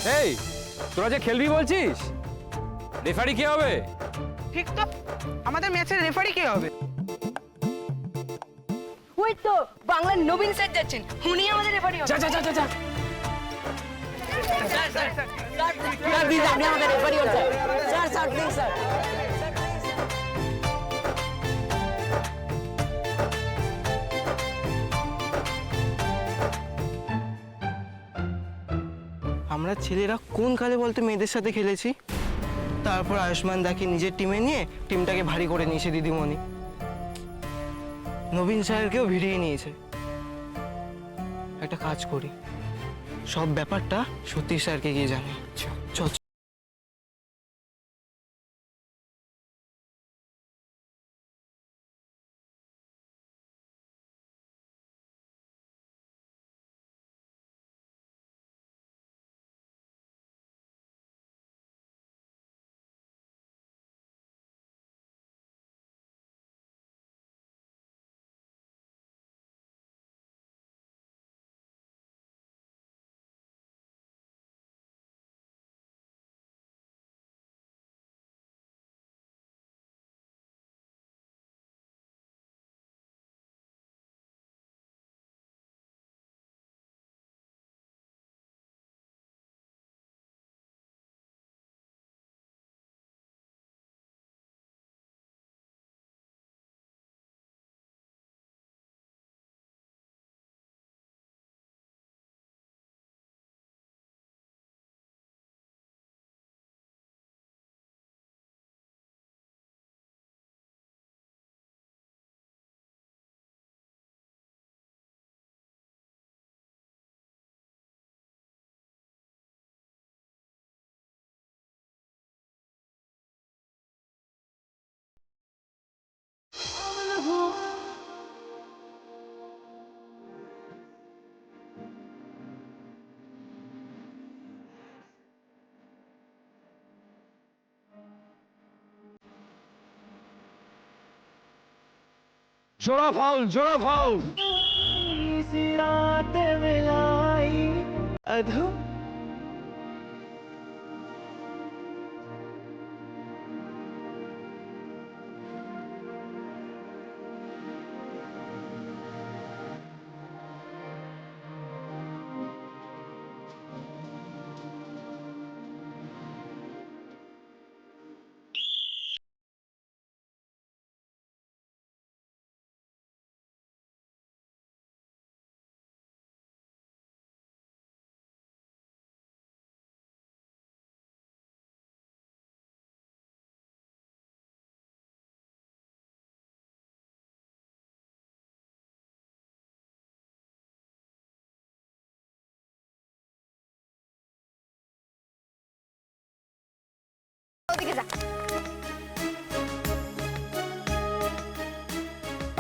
এই তোরা যে খেলবি বলছিস, রেফারি কে হবে? ঠিক তো, আমাদের ম্যাচের রেফারি কে হবে? ওই তো বাংলার নবীন স্যার যাচ্ছেন, উনি আমাদের রেফারি হবে। যা যা যা যা স্যার প্লিজ আপনি আমাদের রেফারি হন স্যার। Sir please sir. আমরা ছেলেরা কোন কালে বলতে মেয়েদের সাথে খেলেছি, তারপর আয়ুষ্মান দাকে নিজের টিমে নিয়ে টিমটাকে ভারী করে নিয়েছে দিদিমণি। নবীন স্যারকেও ভিড়িয়ে নিয়েছে। একটা কাজ করি, সব ব্যাপারটা সতীশ স্যারকে গিয়ে জানি। চল জোড়া ফাউল, জোড়া ফাউল।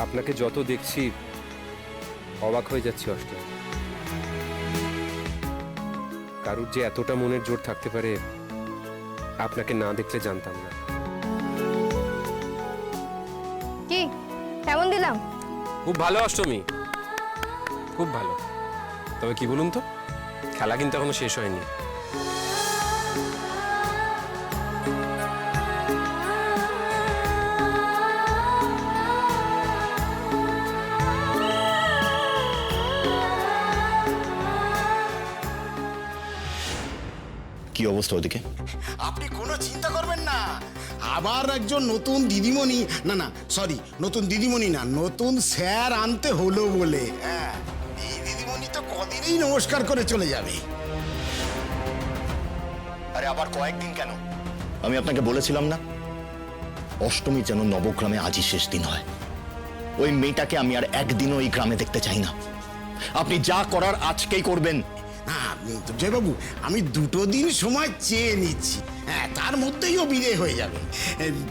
আপনাকে যত দেখছি অবাক হয়ে যাচ্ছি অষ্টম। কারুর যে এতটা মনের জোর থাকতে পারে আপনাকে না দেখলে জানতাম না। কি কেমন দিলাম? খুব ভালো অষ্টমী, খুব ভালো। তবে কি বলুন তো, খেলা কিন্তু এখনো শেষ হয়নি। কি অবস্থা ওদিকে? আপনি কোনো চিন্তা করবেন না, আবার একজন নতুন দিদিমণি, না না সরি, নতুন দিদিমণি না, নতুন স্যার আনতে হলো বলে। হ্যাঁ, এই দিদিমণি তো কদিনই নমস্কার করে চলে যাবে। আরে আবার কয়েকদিন কেন? আমি আপনাকে বলেছিলাম না, অষ্টমী যেন নবগ্রামে আজই শেষ দিন হয়। ওই মেয়েটাকে আমি আর একদিনও এই গ্রামে দেখতে চাই না। আপনি যা করার আজকেই করবেন। না জয়বাবু, আমি 2 দিন সময় চেয়ে নিচ্ছি, হ্যাঁ তার মধ্যেই ও বিদায় হয়ে যাবে।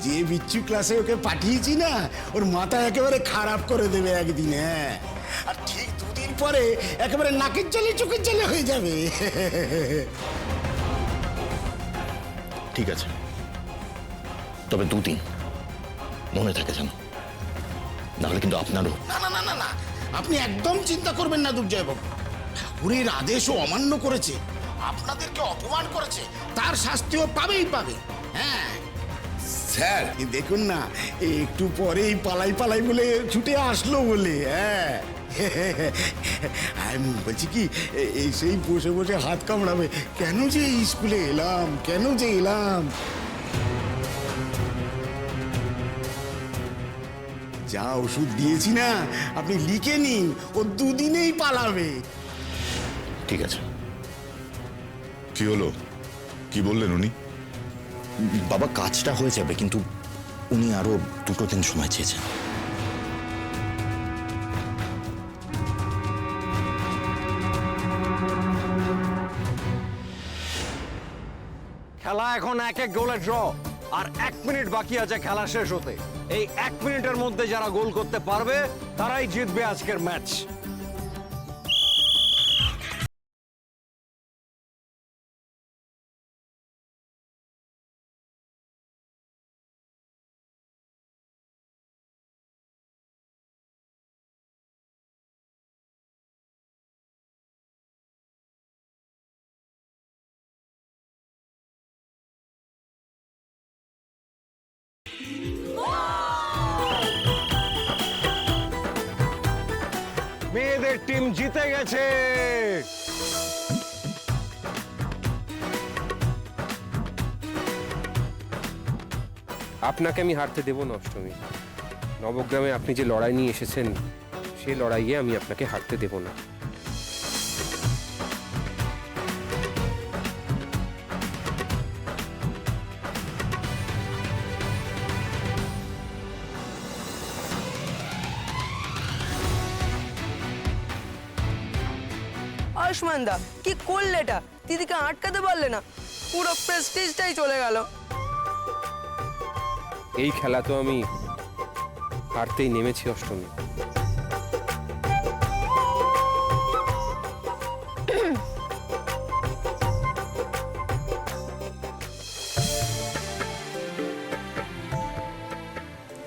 যে বিচ্ছু ক্লাসে ওকে পাঠিয়েছি না, ওর মাথা একেবারে খারাপ করে দেবে একদিন। হ্যাঁ, আর ঠিক 2 দিন পরে একেবারে নাকের জলে চোখের জলে হয়ে যাবে। ঠিক আছে, তবে 2 দিন মনে থাকে যেন, নাহলে কিন্তু আপনারও। না না না না না, আপনি একদম চিন্তা করবেন না দুর্জয়বাবু, ঠাকুরের আদেশও অমান্য করেছে, আপনাদেরকে অপমান করেছে তার শাস্তিও পাবেই পাবে। হ্যাঁ স্যার, দেখুন না একটু পরেই পালাই পালাই বলে ছুটে আসলো বলে। হ্যাঁ আমি বলছি কি এই সেই বসে বসে হাত কামড়াবে, কেন যে এই স্কুলে এলাম, কেন যে এলাম। যা ওষুধ দিয়েছি না আপনি লিখে নিন, ও দুদিনেই পালাবে। ঠিক আছে কি হলো, কি বললেন উনি? বাবা, কাজটা হয়ে যাবে, কিন্তু উনি আরো 2 দিন সময় চেয়েছেন। খেলা এখন 1-1 গোলে ড্র, আর 1 মিনিট বাকি আছে খেলা শেষ হতে। এই 1 মিনিটের মধ্যে যারা গোল করতে পারবে তারাই জিতবে আজকের ম্যাচ। মেয়েদের টিম জিতে গেছে। আপনাকে আমি হারতে দেব না অষ্টমী। নবগ্রামে আপনি যে লড়াই নিয়ে এসেছেন সেই লড়াইয়ে আমি আপনাকে হারতে দেব না। আয়ুষ্মান দা, কি করলে এটা? দিদিকে আটকাতে পারলে না, পুরো প্রেস্টিজটাই চলে গেল। এই খেলা তো আমি হারতেই নেমেছি অষ্টমী।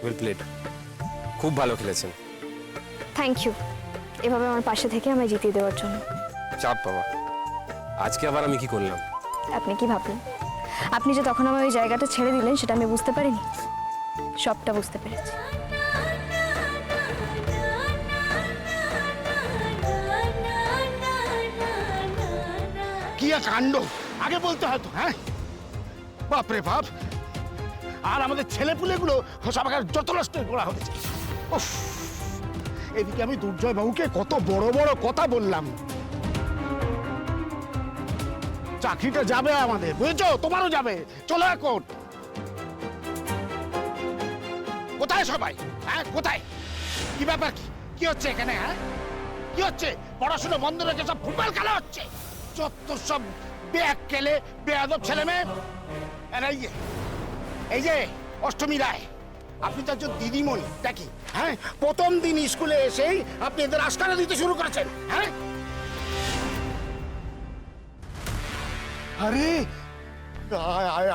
ওয়েল প্লেড, খুব ভালো খেলেছেন। থ্যাংক ইউ এভাবে আমার পাশে থেকে আমায় জিতিয়ে দেওয়ার জন্য। চাপ বাবা, আজকে আবার আমি কি করলাম? আপনি কি ভাবলেন? আপনি যে তখন আমার ওই জায়গাটা ছেড়ে দিলেন সেটা আমি বুঝতে পারিনি? সবটা বুঝতে পেরেছি। কি এক কাণ্ড, আগে বলতে হতো। হ্যাঁ বাপরে বাপ, আর আমাদের ছেলেপুলেগুলো সবাইকে যত নষ্ট করা হয়েছে। উফ, এদিকে আমি দুর্জয় বাবুকে কত বড় বড় কথা বললাম। চাকরিটা যাবে আমাদের, বুঝেছো? তোমারও যাবে। চলো এখন। কোথায় সবাই? হ্যাঁ কোথায়? কি ব্যাপার? কি হচ্ছে এখানে? হ্যাঁ কি হচ্ছে? পড়াশোনা বন্ধ রেখে সব ফুটবল খেলা হচ্ছে। যত সব ব্যাগ খেলে বেয়াদব ছেলে মেয়ে। এই যে অষ্টমী রায়, আপনি তো একজন দিদিমণি দেখি। হ্যাঁ, প্রথম দিন স্কুলে এসেই আপনি এদের আস্কারা দিতে শুরু করেছেন। হ্যাঁ, আরে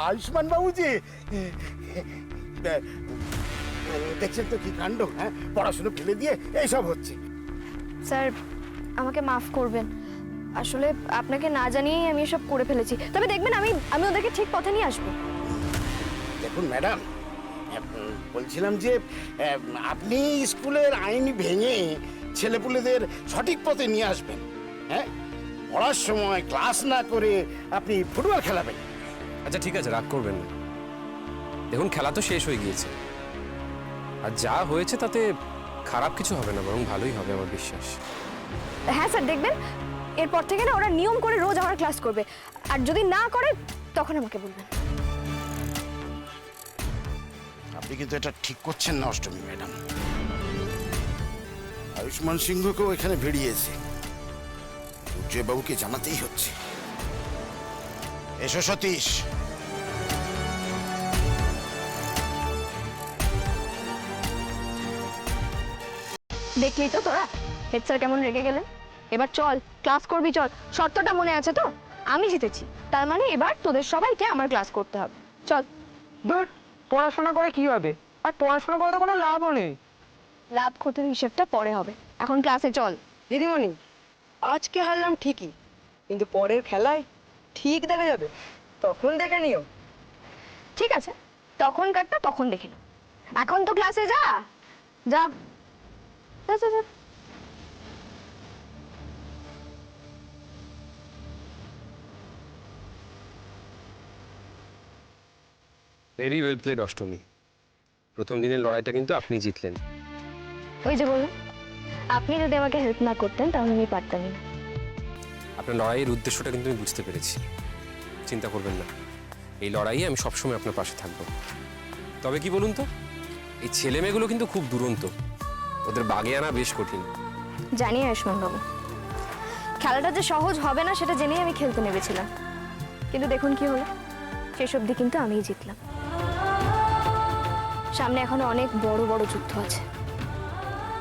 আয়ুষ্মান বাবু যে দেখছেন তো কি কাণ্ড। হ্যাঁ, পড়াশোনা ফেলে দিয়ে এইসব হচ্ছে। স্যার আমাকে মাফ করবেন, আসলে আপনাকে না জানিয়েই আমি এসব করে ফেলেছি। তবে দেখবেন আমি ওদেরকে ঠিক পথে নিয়ে আসবো। দেখুন ম্যাডাম, বলছিলাম যে আপনি স্কুলের আইন ভেঙে ছেলেপুলেদের সঠিক পথে নিয়ে আসবেন। হ্যাঁ, পড়ার সময় ক্লাস না করে আপনি ফুটবল খেলাবেন। আচ্ছা ঠিক আছে, রাগ করবেন না। দেখুন খেলা তো শেষ হয়ে গিয়েছে, আর যা হয়েছে তাতে খারাপ কিছু হবে না, বরং ভালোই হবে আমার বিশ্বাস। হ্যাঁ স্যার, দেখবেন এরপর থেকে না ওরা নিয়ম করে রোজ আমার ক্লাস করবে, আর যদি না করে তখন আমাকে বলবেন। আপনি কিন্তু এটা ঠিক করছেন না অষ্টমী ম্যাডাম। আয়ুষ্মান সিংহকেও এখানে ভিড়িয়েছে, উজ্জয় বাবুকে জানাতেই হচ্ছে। এসো সতীশ। দেখলি তো তোরা হেড স্যার কেমন রেগে গেলেন। এবার চল ক্লাস করবি, চল। শর্তটা মনে আছে তো? আমি জিতেছি, তার মানে এবার তোদের সবাইকে আমার ক্লাস করতে হবে। চল। ধুর, পড়াশোনা করে কি হবে? আর পড়াশোনা করে তো কোনো লাভও নেই। লাভ ক্ষতির হিসেবটা পরে হবে, এখন ক্লাসে চল। দিদিমণি, আজকে হারলাম ঠিকই, কিন্তু পরের খেলায় ঠিক দেখা যাবে, তখন দেখে নিও। ঠিক আছে, তখনকারটা তখন দেখে নাও। এখন তো ক্লাসে যা যা যা যা যা। Very well played Ashtami. প্রথম দিনের লড়াইটা কিন্তু আপনি জিতলেন। ওই যে বলুন, আপনি যদি আমাকে হেল্প না করতেন তাহলে আমি পারতামই না। আপনার লড়াইয়ের উদ্দেশ্যটা কিন্তু আমি বুঝতে পেরেছি। চিন্তা করবেন না, এই লড়াইয়ে আমি সবসময় আপনার পাশে থাকবো। তবে কি বলুন তো, এই ছেলে মেয়েগুলো কিন্তু খুব দুরন্ত, ওদের বাগে আনা বেশ কঠিন। জানি আয়ুষ্মান বাবু, খেলাটা যে সহজ হবে না সেটা জেনেই আমি খেলতে নেমেছিলাম, কিন্তু দেখুন কি হলো, শেষ অবধি কিন্তু আমিই জিতলাম। সামনে এখনো অনেক বড় বড় যুদ্ধ আছে,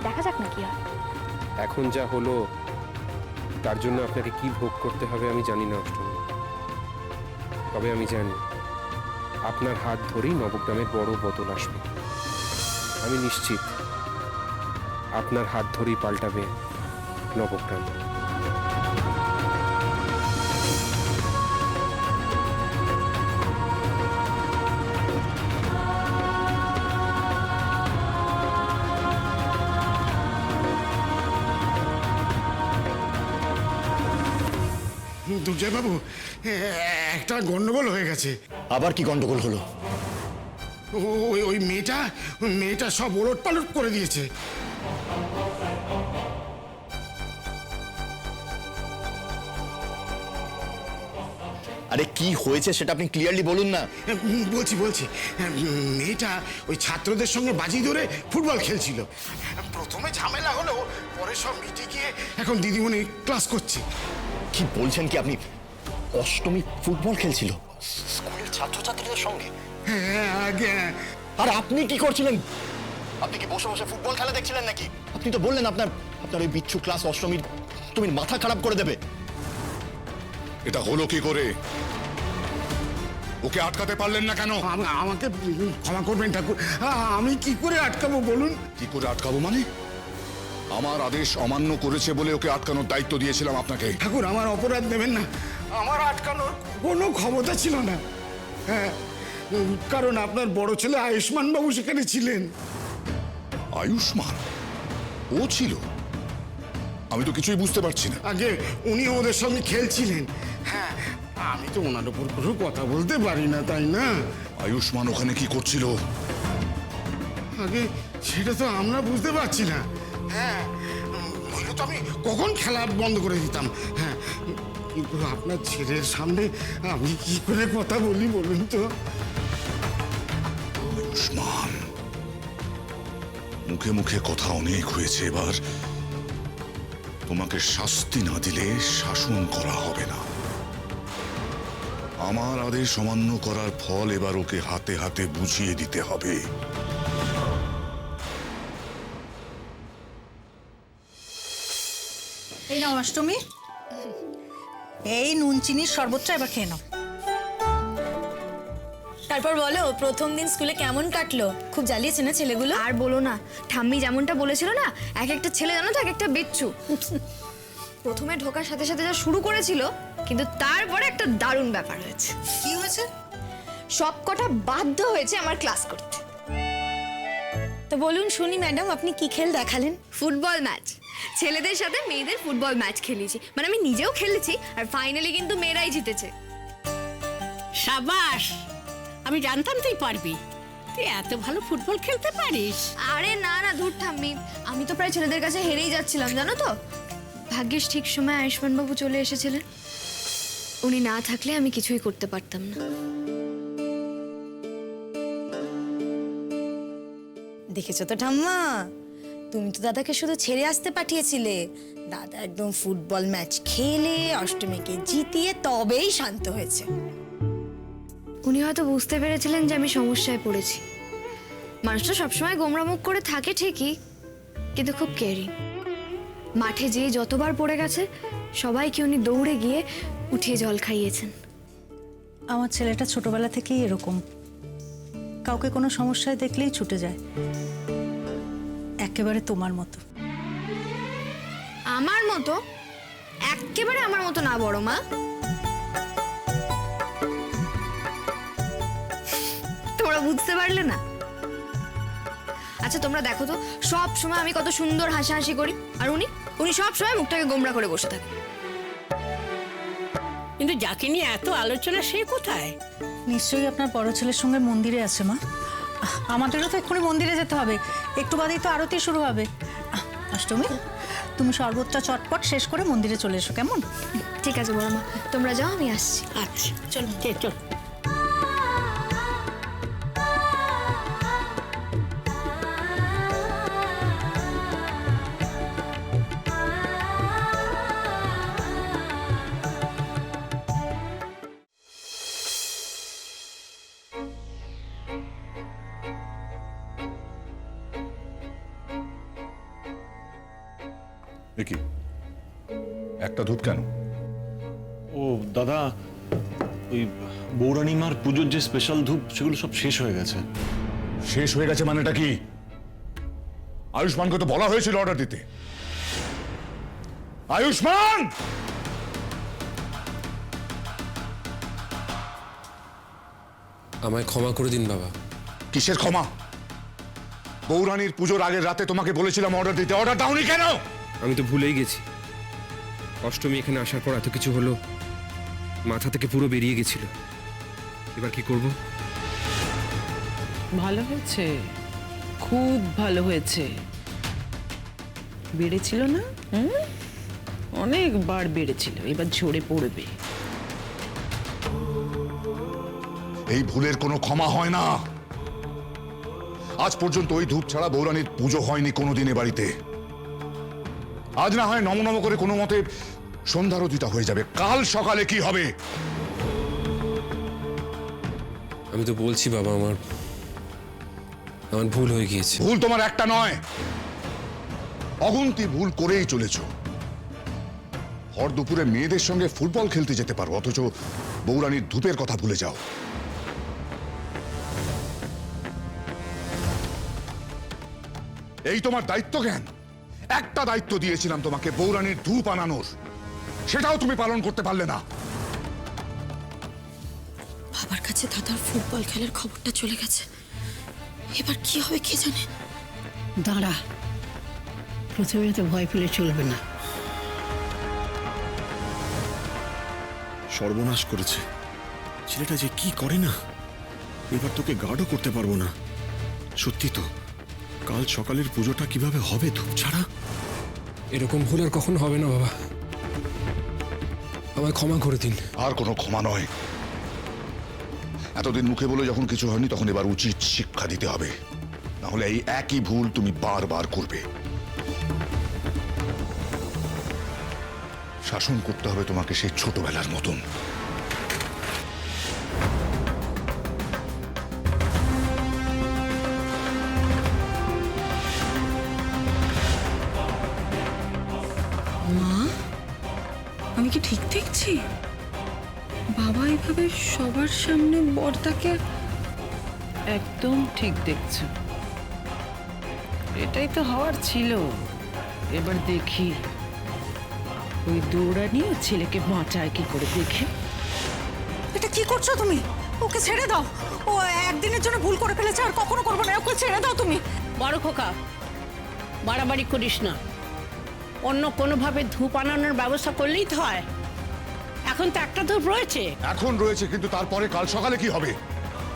দেখা যাক না কি হয়। এখন যা হলো তার জন্য আপনাকে কি ভোগ করতে হবে আমি জানি না অষ্টমী, তবে আমি জানি আপনার হাত ধরেই নবগ্রামের বড় বদল আসবে। আমি নিশ্চিত আপনার হাত ধরেই পাল্টাবে নবগ্রাম। দুর্জয়বাবু, একটা গন্ডগোল হয়ে গেছে। আবার কি গন্ডগোল হলো? ওই মেয়েটা সব ওলট পালট করে দিয়েছে। আরে কি হয়েছে সেটা আপনি ক্লিয়ারলি বলুন না। বলছি মেয়েটা ওই ছাত্রদের সঙ্গে বাজি ধরে ফুটবল খেলছিল। প্রথমে ঝামেলা হলো, পরে সব মিটে গিয়ে এখন দিদিমণি ক্লাস করছে। কি বলছেন কি আপনি? অষ্টমী ফুটবল খেলছিল স্কুলের ছাত্রছাত্রীদের সঙ্গে? হ্যাঁ, আগে। আর আপনি কি করছিলেন? আপনি কি বসে বসে ফুটবল খেলা দেখছিলেন নাকি? আপনি তো বললেন আপনার ওই বিচ্ছু ক্লাস অষ্টমীর তুমি মাথা খারাপ করে দেবে। এটা হলো কি করে? ওকে আটকাতে পারলেন না কেন? আমাকে ক্ষমা করবেন ঠাকুর, আমি কি করে আটকাবো বলুন? কি করে আটকাবো মানে? আমার আদেশ অমান্য করেছে বলে ওকে আটকানোর দায়িত্ব দিয়েছিলাম আপনাকে। ঠাকুর, আমার অপরাধ নেবেন না, আমার আটকানোর কোনো ক্ষমতা ছিল না। হ্যাঁ, কারণ আপনার বড় ছেলে আয়ুষ্মান বাবু সেখানে ছিলেন। আয়ুষ্মান? ও ছিল? আমি তো কিছুই বুঝতে পারছি না। আগে উনি ওদের সঙ্গে খেলছিলেন। হ্যাঁ, আমি তো ওনার উপর কোনো কথা বলতে পারি না, তাই না? আয়ুষ্মান ওখানে কি করছিল? আগে সেটা তো আমরা বুঝতে পারছি না। হ্যাঁ, নইলে তো আমি কখন খেলা বন্ধ করে দিতাম। হ্যাঁ, কিন্তু আপনার ছেলের সামনে আমি কি করে কথা বলি বলুন তো? আয়ুষ্মান, মুখে মুখে কথা অনেক হয়েছে, এবার তোমাকে শাস্তি না দিলে শাসন করা হবে না। আমার আদেশ অমান্য করার ফল এবার ওকে হাতে হাতে বুঝিয়ে দিতে হবে। এই নাও অষ্টমী, এই নুন চিনির শরবতটা এবার খেয়ে নাও। তারপর বলো, প্রথম দিন স্কুলে কেমন কাটলো? খুব জ্বালিয়েছে না ছেলেগুলো? আর বলো না, ঠাম্মি যেমনটা বলেছিল না, এক একটা ছেলে জানো তো এক একটা বিচ্ছু। প্রথমে ঢোকার সাথে সাথে যা শুরু করেছিল, কিন্তু তারপরে একটা দারুণ ব্যাপার হয়েছে। কি হয়েছে? সব কটা বাধ্য হয়েছে আমার ক্লাস করতে। তো বলুন শুনি ম্যাডাম, আপনি কি খেল দেখালেন? ফুটবল ম্যাচ, ছেলেদের সাথে মেয়েদের ফুটবল ম্যাচ খেলেছি, মানে আমি নিজেও খেলেছি, আর ফাইনালি কিন্তু মেয়েরাই জিতেছে। সাবাস, আমি জানতাম তুই পারবি। তুই এত ভালো ফুটবল খেলতে পারিস? আরে না না, দূর ঠাম্মি, আমি তো প্রায় ছেলেদের কাছে হেরেই যাচ্ছিলাম জানো তো। ভাগ্যিস ঠিক সময় আয়ুষ্মান বাবু চলে এসেছিলেন, উনি না থাকলে আমি কিছুই করতে পারতাম না। দেখেছো তো ঠাম্মা, তুমি তো দাদাকে শুধু ছেড়ে আসতে পাঠিয়েছিলে, দাদা একদম ফুটবল ম্যাচ খেলে অষ্টমীকে জিতিয়ে তবেই শান্ত হয়েছে। উনি হয়তো বুঝতে পেরেছিলেন যে আমি সমস্যায় পড়েছি। মানুষটা সবসময় গোমরা মুখ করে থাকে ঠিকই, কিন্তু খুব কেয়ারিং। মাঠে যেয়ে যতবার পড়ে গেছে সবাইকে উনি দৌড়ে গিয়ে উঠিয়ে জল খাইয়েছেন। আমার ছেলেটা ছোটবেলা থেকেই এরকম, কাউকে কোনো সমস্যায় দেখলেই ছুটে যায়, একেবারে তোমার মতো। আমার মতো? একেবারে আমার মতো না বড় মা। বুঝতে পারলে না? আচ্ছা তোমরা দেখো তো, সব সময় আমি কত সুন্দর হাসাহাসি করি, আর উনি উনি সব সময় মুখটাকে গোমড়া করে বসে থাকে। কিন্তু যাকে নিয়ে এত আলোচনা সে কোথায়? নিশ্চয়ই আপনার বড় ছেলের সঙ্গে মন্দিরে আছে মা। আমাদেরও তো এক্ষুনি মন্দিরে যেতে হবে, একটু বাদেই তো আরতি শুরু হবে। অষ্টমী, তুমি শরবতটা চটপট শেষ করে মন্দিরে চলে এসো, কেমন? ঠিক আছে বড় মা, তোমরা যাও, আমি আসছি। আচ্ছা চল চল। দেখি একটা ধূপ কেন? ও দাদা, ওই বৌরানীমার পুজোর যে স্পেশাল ধূপ সেগুলো সব শেষ হয়ে গেছে। শেষ হয়ে গেছে মানেটা কি? আয়ুষ্মানকে তো বলা হয়েছিল অর্ডার দিতে। আয়ুষ্মান! আমায় ক্ষমা করে দিন বাবা। কিসের ক্ষমা? বৌরানীর পুজোর আগের রাতে তোমাকে বলেছিলাম অর্ডার দিতে, অর্ডার দাওনি কেন? আমি তো ভুলেই গেছি। অষ্টমী এখানে আসার পর এত কিছু হলো, মাথা থেকে পুরো বেরিয়ে গেছিল। এবার কি করব? ভালো হয়েছে, খুব ভালো হয়েছে। বেড়েছিল না? অনেকবার বেড়েছিল, এবার ঝরে পড়বে। এই ভুলের কোনো ক্ষমা হয় না। আজ পর্যন্ত ওই ধূপ ছাড়া বৌরানীর পুজো হয়নি কোনোদিন এ বাড়িতে। আজ না হয় নম নম করে কোনো মতে সন্ধ্যারতিটা হয়ে যাবে। কাল সকালে কি হবে? আমি তো বলছি বাবা, আমার ভুল হয়ে গিয়েছে। ভুল তোমার একটা নয়, অগুন্তি ভুল করেই চলেছ। ভর দুপুরে মেয়েদের সঙ্গে ফুটবল খেলতে যেতে পারো, অথচ বৌরানীর ধূপের কথা ভুলে যাও। এই তোমার দায়িত্ব জ্ঞান? একটা দায়িত্ব দিয়েছিলাম তোমাকে, বৌরানীর ধূপ আনানোর, সেটাও তুমি পালন করতে পারলে না। বাবার কাছে দাদার ফুটবল খেলার খবরটা চলে গেছে, এবার কি হবে কে জানে। দাঁড়া, প্রথমে তো ভয় পেলে চলবে না। সর্বনাশ করেছে ছেলেটা, যে কি করে না। এবার তোকে গার্ডও করতে পারবো না। সত্যি তো, কাল সকালের পুজোটা কিভাবে হবে ধূপ ছাড়া? এরকম ভুল আর কখন হবে না বাবা, আমায় ক্ষমা করে দিন। আর কোনো ক্ষমা নয়। এতদিন মুখে বলে যখন কিছু হয়নি, তখন এবার উচিত শিক্ষা দিতে হবে, না হলে এই একই ভুল তুমি বারবার করবে। শাসন করতে হবে তোমাকে সেই ছোটবেলার মতন। মা, আমি কি ঠিক দেখছি? বাবা এইভাবে সবার সামনে বড়দাকে? একদম ঠিক দেখছো, এটাই তো হওয়ার ছিল। এবার দেখি ওই দৌড়ানি ছেলেকে বাঁচায় কি করে, দেখে। এটা কি করছো তুমি? ওকে ছেড়ে দাও, ও একদিনের জন্য ভুল করে ফেলেছে, আর কখনো করবো না। ওকে ছেড়ে দাও তুমি। বড় খোকা, বাড়াবাড়ি করিস না। অন্য কোনোভাবে ধূপ আনানোর ব্যবস্থা করলেই তো হয়। এখন তো একটা ধূপ রয়েছে। এখন রয়েছে, কিন্তু তারপরে কাল সকালে কি হবে?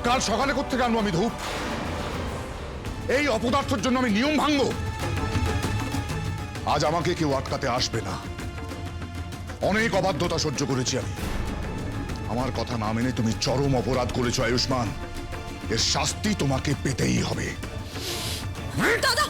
কাল সকালে কোত্থেকে আনবো আমি ধূপ? এই অপদার্থের জন্য আমি নিয়ম ভাঙবো? আজ আমাকে কেউ আটকাতে আসবে না। অনেক অবাধ্যতা সহ্য করেছি আমি। আমার কথা না মেনে তুমি চরম অপরাধ করেছো আয়ুষ্মান, এর শাস্তি তোমাকে পেতেই হবে। দাদা,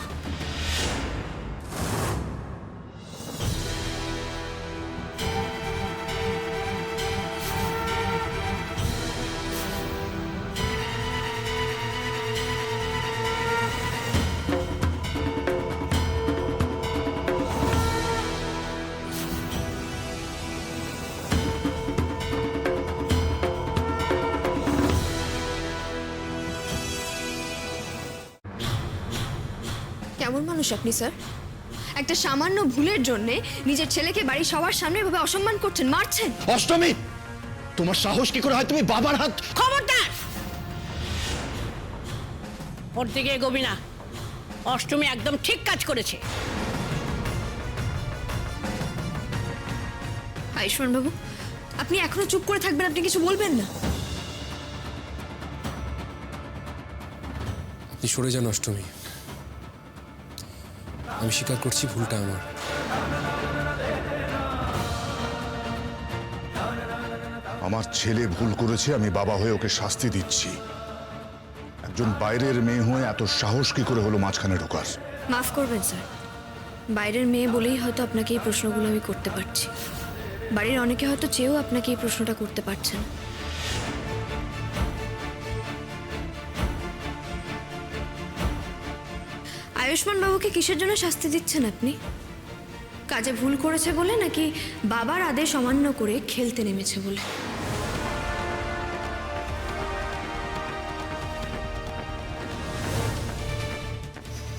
কেমন মানুষ আপনি স্যার? একটা সামান্য ভুলের জন্য নিজের ছেলেকে বাড়ির সবার সামনে এভাবে অসম্মান করছেন, মারছেন। অষ্টমী, তোমার সাহস কি করে হয় তুমি বাবার হাত? খবরদার! ওর দিকে এগোবি না। অষ্টমী একদম ঠিক কাজ করেছে। আয়ুষ্মান বাবু, আপনি এখনো চুপ করে থাকবেন? আপনি কিছু বলবেন না? আপনি সরে যান অষ্টমী। আমি স্বীকার করছি ভুলটা আমার। আমার ছেলে ভুল করেছে, আমি বাবা হয়ে ওকে শাস্তি দিচ্ছি। একজন বাইরের মেয়ে হয়ে এত সাহস কি করে হলো মাঝখানে ঢোকার? মাফ করবেন স্যার, বাইরের মেয়ে বলেই হয়তো আপনাকে এই প্রশ্নগুলো আমি করতে পারছি। বাড়ির অনেকে হয়তো চেয়েও আপনাকে এই প্রশ্নটা করতে পারছে না। আয়ুষ্মান বাবুকে কিসের জন্য শাস্তি দিচ্ছেন আপনি? কাজে ভুল করেছে বলে, নাকি বাবার আদেশ অমান্য করে খেলতে নেমেছে বলে?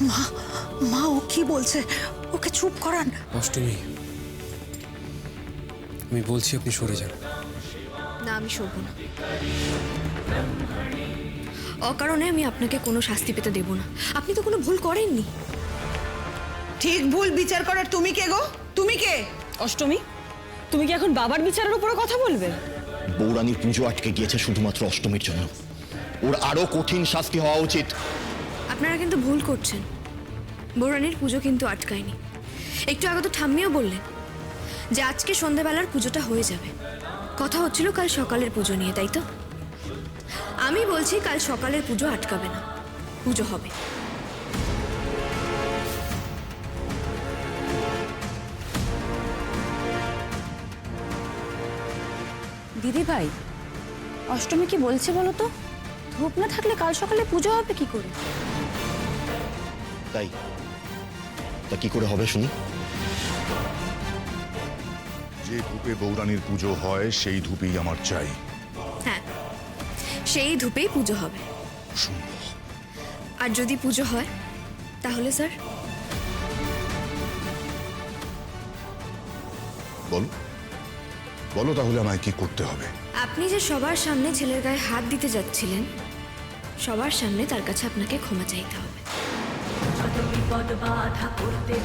মা, মা ও কি বলছে? ওকে চুপ করান। অষ্টমী, আমি বলছি আপনি সরে যান। না, আমি সরব না। অকারণে আমি আপনাকে কোনো শাস্তি পেতে দেব না। আপনি তো কোনো ভুল করেননি। ঠিক ভুল বিচার করার তুমি কে গো? তুমি কে? অষ্টমী, তুমি কি এখন বাবার বিচারের উপরে কথা বলবে? বৌরানীর পুজো আটকে গিয়েছে শুধুমাত্র অষ্টমীর জন্য। ওর আরো কঠিন শাস্তি হওয়া উচিত। আপনারা কিন্তু ভুল করছেন। বৌরানীর পুজো কিন্তু আটকায়নি। একটু আগে তো ঠাম্মিও বললেন যে আজকে সন্ধ্যাবেলার পুজোটা হয়ে যাবে। কথা হচ্ছিল কাল সকালের পুজো নিয়ে, তাই তো? আমি বলছি কাল সকালের পুজো আটকাবে না, পুজো হবে। দিদি ভাই, অষ্টমী কি বলছে বলো তো? ধূপ না থাকলে কাল সকালে পুজো হবে কি করে? তাই তা কি করে হবে শুনি? যে ধূপে বৌরানীর পুজো হয় সেই ধূপেই আমার চাই। হ্যাঁ, সেই ধূপেই পুজো হবে। আর যদি পুজো হয় তাহলে স্যার? বলো বলো তাহলে আমায় কি করতে হবে? আপনি যে সবার সামনে ছেলের গায়ে হাত দিতে যাচ্ছিলেন, সবার সামনে তার কাছে আপনাকে ক্ষমা চাইতে হবে। বিপদ বাধা করতে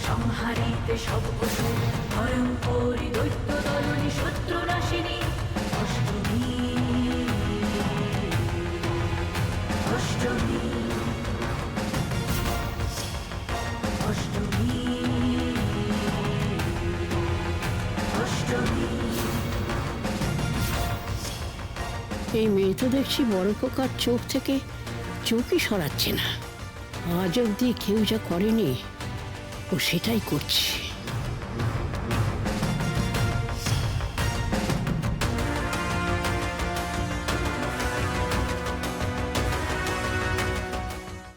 সংহারিতে সব পশু ভয়ঙ্করী দৈত্য দলনী শত্রু নাশিনী অষ্টমী অষ্টমী অষ্টমী অষ্টমী। এই মেয়ে তো দেখছি বড় পোকার চোখ থেকে চোখই সরাচ্ছে না। আজ অব্দি কেউ যা করেনি ও সেটাই করছে।